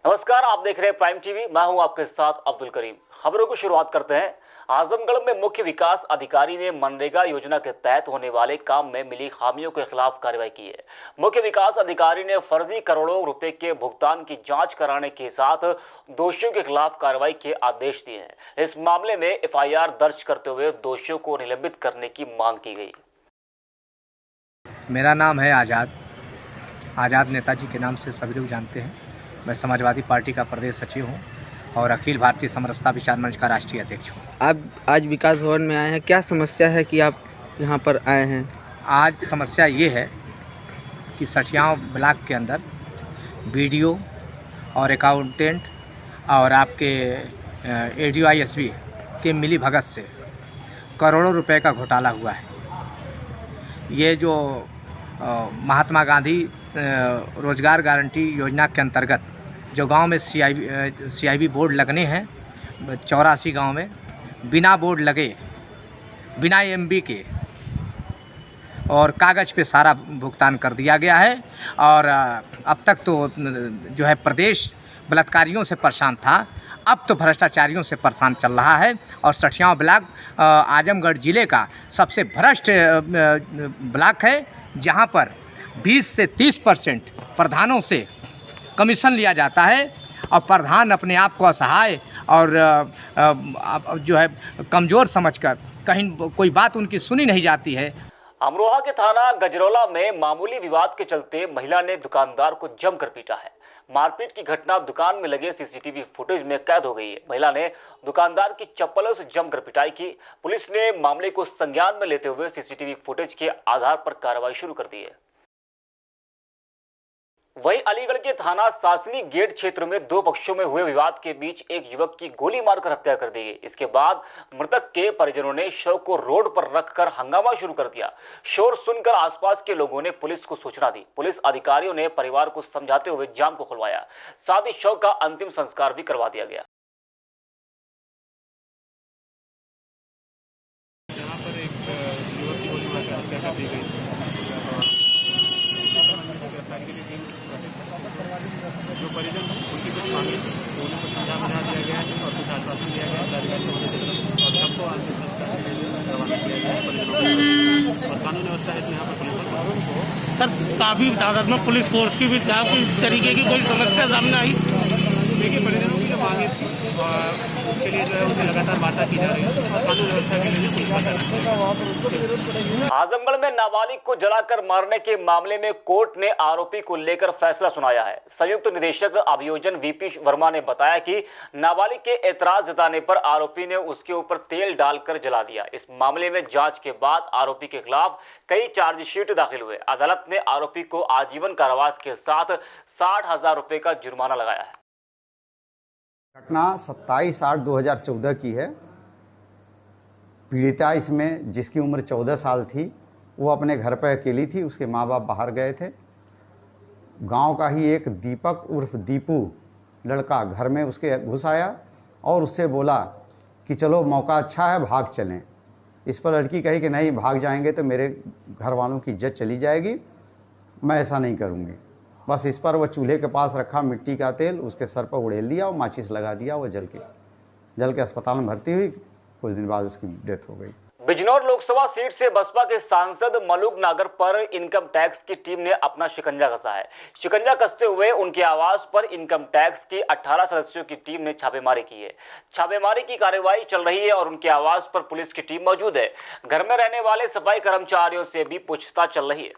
नमस्कार, आप देख रहे हैं प्राइम टीवी। मैं हूं आपके साथ अब्दुल करीम। खबरों की शुरुआत करते हैं। आजमगढ़ में मुख्य विकास अधिकारी ने मनरेगा योजना के तहत होने वाले काम में मिली खामियों के खिलाफ कार्रवाई की है। मुख्य विकास अधिकारी ने फर्जी करोड़ों रुपए के भुगतान की जांच कराने के साथ दोषियों के खिलाफ कार्रवाई के आदेश दिए हैं। इस मामले में FIR दर्ज करते हुए दोषियों को निलंबित करने की मांग की गई। मेरा नाम है आज़ाद नेताजी के नाम से सभी लोग जानते हैं। मैं समाजवादी पार्टी का प्रदेश सचिव हूं और अखिल भारतीय समरसता विचार मंच का राष्ट्रीय अध्यक्ष हूं। आप आज विकास भवन में आए हैं, क्या समस्या है कि आप यहां पर आए हैं? आज समस्या ये है कि सठियाव ब्लॉक के अंदर BDO और अकाउंटेंट और आपके ADO ISB के मिली भगत से करोड़ों रुपए का घोटाला हुआ है। ये जो महात्मा गांधी रोजगार गारंटी योजना के अंतर्गत जो गांव में CIB बोर्ड लगने हैं, 84 गांव में बिना बोर्ड लगे, बिना MB के और कागज़ पे सारा भुगतान कर दिया गया है। और अब तक तो जो है प्रदेश बलात्कारियों से परेशान था, अब तो भ्रष्टाचारियों से परेशान चल रहा है। और सठियाव ब्लॉक आजमगढ़ ज़िले का सबसे भ्रष्ट ब्लॉक है, जहां पर 20 से 30% प्रधानों से कमीशन लिया जाता है और प्रधान अपने आप को असहाय और जो है कमज़ोर समझकर कहीं कोई बात उनकी सुनी नहीं जाती है। अमरोहा के थाना गजरौला में मामूली विवाद के चलते महिला ने दुकानदार को जमकर पीटा है। मारपीट की घटना दुकान में लगे CCTV फुटेज में कैद हो गई है। महिला ने दुकानदार की चप्पलों से जमकर पिटाई की। पुलिस ने मामले को संज्ञान में लेते हुए CCTV फुटेज के आधार पर कार्रवाई शुरू कर दी है। वहीं अलीगढ़ के थाना सासनी गेट क्षेत्र में दो पक्षों में हुए विवाद के बीच एक युवक की गोली मारकर हत्या कर दी गई। इसके बाद मृतक के परिजनों ने शव को रोड पर रखकर हंगामा शुरू कर दिया। शोर सुनकर आसपास के लोगों ने पुलिस को सूचना दी। पुलिस अधिकारियों ने परिवार को समझाते हुए जाम को खुलवाया। साथ ही शव का अंतिम संस्कार भी करवा दिया गया। यहाँ पर एक युवक की गोली मारकर हत्या कर दी गई। जो परिजन उनकी कुछ मांगे तो उन्हें को समझा बुझा दिया गया है और कुछ आश्वासन दिया गया है और सबको अंतिम संस्कार के लिए रवाना किया गया है। और कानून व्यवस्था है यहाँ पर पुलिस सर काफ़ी तादाद में पुलिस फोर्स की भी तरीके की कोई समस्या सामने आई। देखिए, परिजनों की जो मांगे उसके लिए जो है उनसे लगातार वार्ता की जा रही है और कानून व्यवस्था के लिए आजमगढ़ में नाबालिग को जलाकर मारने के मामले में कोर्ट ने आरोपी को लेकर फैसला सुनाया है। संयुक्त निदेशक अभियोजन VP वर्मा ने बताया कि नाबालिग के एतराज जताने पर आरोपी ने उसके ऊपर तेल डालकर जला दिया। इस मामले में जांच के बाद आरोपी के खिलाफ कई चार्जशीट दाखिल हुए। अदालत ने आरोपी को आजीवन कारावास के साथ 60,000 रुपए का जुर्माना लगाया है। घटना 27/8/2014 की है। पीड़िता इसमें जिसकी उम्र 14 साल थी, वो अपने घर पर अकेली थी। उसके माँ बाप बाहर गए थे। गांव का ही एक दीपक उर्फ दीपू लड़का घर में उसके घुस आया और उससे बोला कि चलो मौका अच्छा है, भाग चलें। इस पर लड़की कही कि नहीं, भाग जाएंगे तो मेरे घर वालों की इज्जत चली जाएगी, मैं ऐसा नहीं करूँगी। बस इस पर वह चूल्हे के पास रखा मिट्टी का तेल उसके सर पर उड़ेल दिया और माचिस लगा दिया। वो जल के अस्पताल में भर्ती हुई। कुछ दिन बाद उसकी डेथ हो गई। बिजनौर लोकसभा सीट से बसपा के सांसद मलूक नागर पर इनकम टैक्स की टीम ने अपना शिकंजा कसा है। शिकंजा कसते हुए उनके आवास पर इनकम टैक्स की 18 सदस्यों की टीम ने छापेमारी की है। छापेमारी की कार्रवाई चल रही है और उनके आवास पर पुलिस की टीम मौजूद है। घर में रहने वाले सफाई कर्मचारियों से भी पूछताछ चल रही है।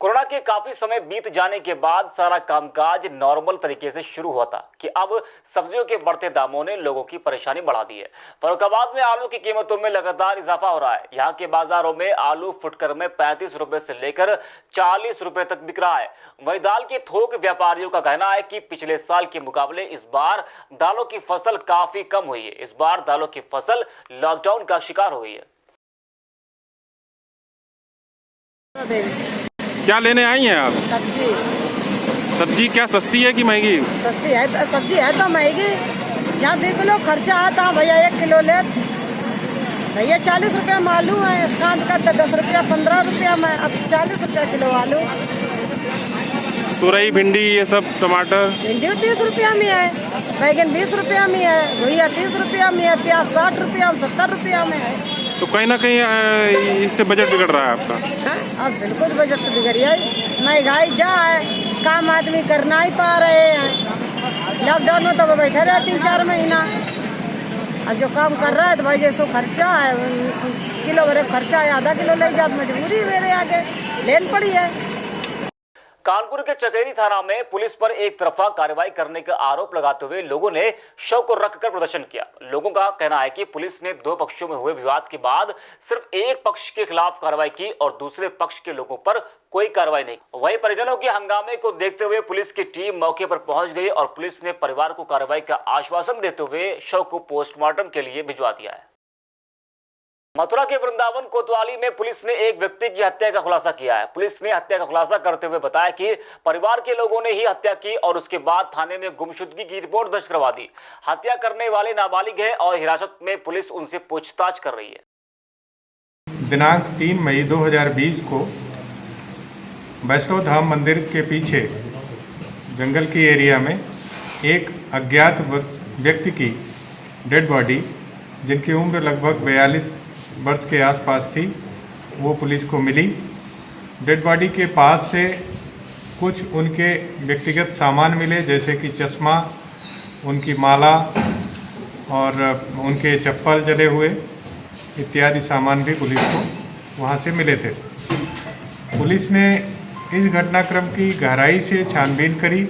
कोरोना के काफी समय बीत जाने के बाद सारा कामकाज नॉर्मल तरीके से शुरू हुआ था कि अब सब्जियों के बढ़ते दामों ने लोगों की परेशानी बढ़ा दी है। फर्रुखाबाद में आलू की कीमतों में लगातार इजाफा हो रहा है। यहाँ के बाजारों में आलू फुटकर में 35 रुपए से लेकर 40 रुपए तक बिक रहा है। वहीं दाल के थोक व्यापारियों का कहना है कि पिछले साल के मुकाबले इस बार दालों की फसल काफी कम हुई है। इस बार दालों की फसल लॉकडाउन का शिकार हो गई है। क्या लेने आई हैं आप? सब्जी क्या सस्ती है कि महंगी? सस्ती है, सब्जी है तो महंगी। यहाँ देख लो खर्चा आता भैया 1 किलो ले भैया 40 रुपया में आलू है, कांद का 10 रुपया 15 रुपया में, अब 40 रुपया किलो आलू। तुरई, भिंडी, ये सब टमाटर? भिंडी 30 रुपया में है, बैगन 20 रुपया में है, घुइया 30 रुपया में है, प्याज 60 रुपया में, 70 रुपया में है। तो कहीं ना कहीं इससे बजट बिगड़ रहा है आपका? हाँ, अब बिल्कुल बजट तो बिगड़ गई। महंगाई जा है, काम आदमी करना ही पा रहे हैं। लॉकडाउन में तो वो बैठे रहे 3-4 महीना। अब जो काम कर रहा है तो भाई जैसो खर्चा है, किलो भरे खर्चा है, आधा किलो ले जात मजबूरी मेरे आगे लेन पड़ी है। कानपुर के चकेरी थाना में पुलिस पर एक तरफा कार्रवाई करने का आरोप लगाते हुए लोगों ने शव को रखकर प्रदर्शन किया। लोगों का कहना है कि पुलिस ने 2 पक्षों में हुए विवाद के बाद सिर्फ एक पक्ष के खिलाफ कार्रवाई की और दूसरे पक्ष के लोगों पर कोई कार्रवाई नहीं। वहीं परिजनों के हंगामे को देखते हुए पुलिस की टीम मौके पर पहुंच गई और पुलिस ने परिवार को कार्रवाई का आश्वासन देते हुए शव को पोस्टमार्टम के लिए भिजवा दिया है। मथुरा के वृंदावन कोतवाली में पुलिस ने एक व्यक्ति की हत्या का खुलासा किया है। पुलिस ने हत्या का खुलासा करते हुए बताया कि परिवार के लोगों ने ही हत्या की और उसके बाद थाने में गुमशुदगी की रिपोर्ट दर्ज करवा दी। हत्या करने वाले नाबालिग हैं और हिरासत में पुलिस उनसे पूछताछ कर रही है। दिनांक 3 मई 2020 को वैष्णो धाम मंदिर के पीछे जंगल की एरिया में एक अज्ञात व्यक्ति की डेड बॉडी, जिनकी उम्र लगभग 42 वर्ष के आसपास थी, वो पुलिस को मिली। डेड बॉडी के पास से कुछ उनके व्यक्तिगत सामान मिले, जैसे कि चश्मा, उनकी माला और उनके चप्पल जले हुए इत्यादि सामान भी पुलिस को वहाँ से मिले थे। पुलिस ने इस घटनाक्रम की गहराई से छानबीन करी।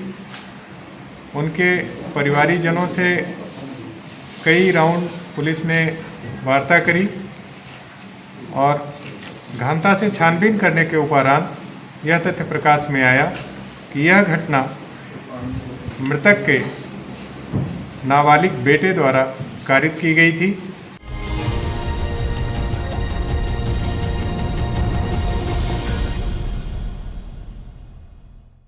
उनके परिवारीजनों से कई राउंड पुलिस ने वार्ता करी और गहनता से छानबीन करने के उपरांत यह तथ्य प्रकाश में आया कि यह घटना मृतक के नाबालिग बेटे द्वारा कारित की गई थी।